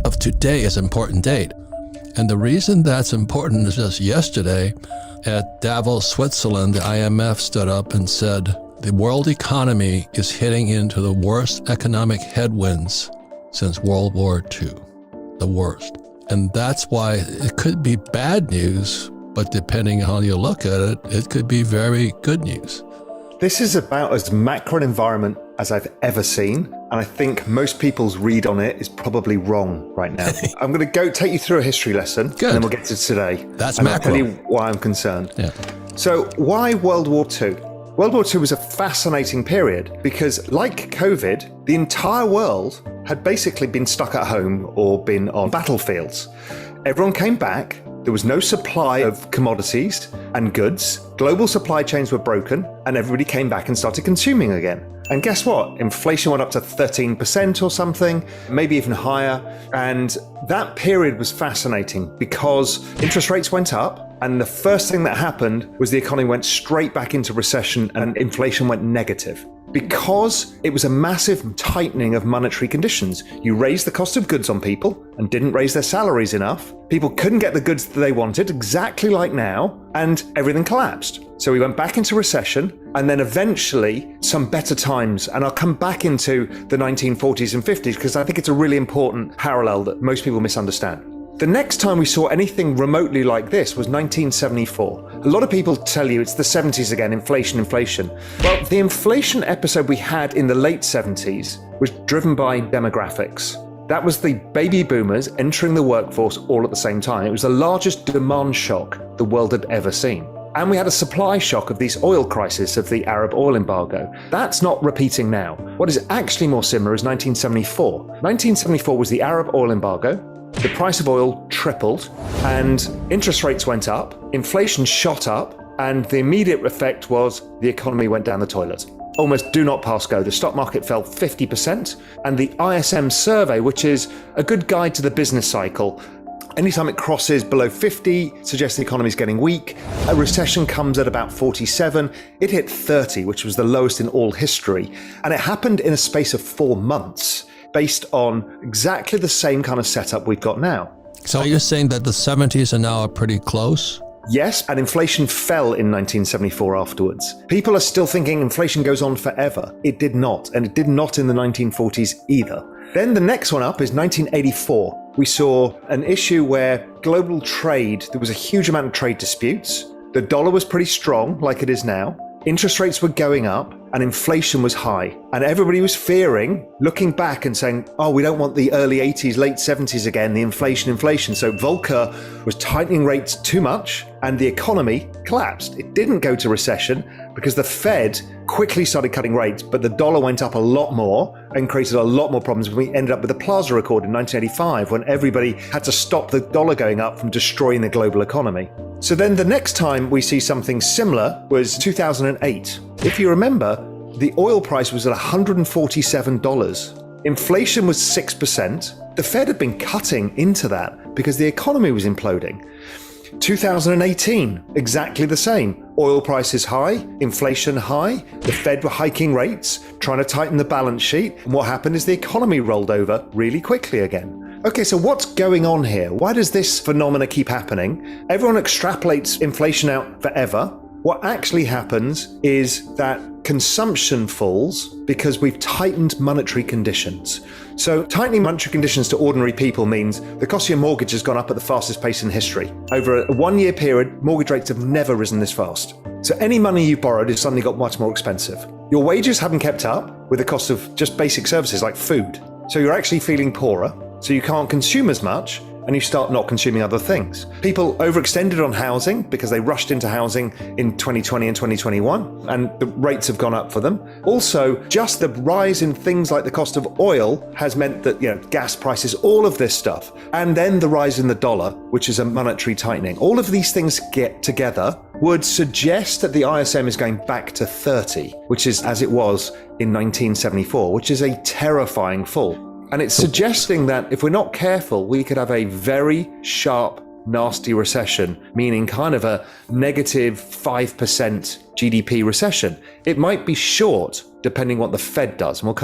of today is an important date. And the reason that's important is just yesterday at Davos, Switzerland, the IMF stood up and said the world economy is hitting into the worst economic headwinds since World War II, the worst. And that's why it could be bad news, but depending on how you look at it, it could be very good news. This is about as macro an environment as I've ever seen, and I think most people's read on it is probably wrong right now. I'm going to take you through a history lesson, Good. And then we'll get to today. That's and macro. I'll tell you why I'm concerned. Yeah. So why World War II? World War II was a fascinating period because, like COVID, the entire world had basically been stuck at home or been on battlefields. Everyone came back. There was no supply of commodities and goods. Global supply chains were broken, and everybody came back and started consuming again. And guess what? Inflation went up to 13% or something, maybe even higher. And that period was fascinating because interest rates went up. And the first thing that happened was the economy went straight back into recession and inflation went negative. Because it was a massive tightening of monetary conditions. You raised the cost of goods on people and didn't raise their salaries enough. People couldn't get the goods that they wanted, exactly like now, and everything collapsed. So we went back into recession and then eventually some better times. And I'll come back into the 1940s and 50s because I think it's a really important parallel that most people misunderstand. The next time we saw anything remotely like this was 1974. A lot of people tell you it's the 70s again, inflation. Well, the inflation episode we had in the late 70s was driven by demographics. That was the baby boomers entering the workforce all at the same time. It was the largest demand shock the world had ever seen. And we had a supply shock of these oil crisis of the Arab oil embargo. That's not repeating now. What is actually more similar is 1974. 1974 was the Arab oil embargo. The price of oil tripled and interest rates went up, inflation shot up, and the immediate effect was the economy went down the toilet. Almost do not pass go. The stock market fell 50%, and the ISM survey, which is a good guide to the business cycle, anytime it crosses below 50, suggests the economy is getting weak. A recession comes at about 47. It hit 30, which was the lowest in all history, and it happened in a space of 4 months. Based on exactly the same kind of setup we've got now. So you're saying that the 70s and now are pretty close? Yes, and inflation fell in 1974 afterwards. People are still thinking inflation goes on forever. It did not, and it did not in the 1940s either. Then the next one up is 1984. We saw an issue where global trade, there was a huge amount of trade disputes. The dollar was pretty strong, like it is now. Interest rates were going up and inflation was high. And everybody was fearing, looking back and saying, oh, we don't want the early 80s, late 70s again, the inflation. So Volcker was tightening rates too much and the economy collapsed. It didn't go to recession because the Fed quickly started cutting rates, but the dollar went up a lot more and created a lot more problems. We ended up with the Plaza Accord in 1985 when everybody had to stop the dollar going up from destroying the global economy. So then the next time we see something similar was 2008. If you remember, the oil price was at $147. Inflation was 6%. The Fed had been cutting into that because the economy was imploding. 2018, exactly the same. Oil prices high, inflation high, the Fed were hiking rates, trying to tighten the balance sheet, and what happened is the economy rolled over really quickly again. Okay, so what's going on here? Why does this phenomena keep happening? Everyone extrapolates inflation out forever. What actually happens is that consumption falls because we've tightened monetary conditions. So tightening monetary conditions to ordinary people means the cost of your mortgage has gone up at the fastest pace in history. Over a 1 year period, mortgage rates have never risen this fast. So any money you borrowed has suddenly got much more expensive. Your wages haven't kept up with the cost of just basic services like food. So you're actually feeling poorer. So you can't consume as much and you start not consuming other things. People overextended on housing because they rushed into housing in 2020 and 2021 and the rates have gone up for them. Also, just the rise in things like the cost of oil has meant that, gas prices, all of this stuff, and then the rise in the dollar, which is a monetary tightening. All of these things get together would suggest that the ISM is going back to 30, which is as it was in 1974, which is a terrifying fall. And it's suggesting that if we're not careful, we could have a very sharp, nasty recession, meaning kind of a negative 5% GDP recession. It might be short, depending what the Fed does, and we'll come on.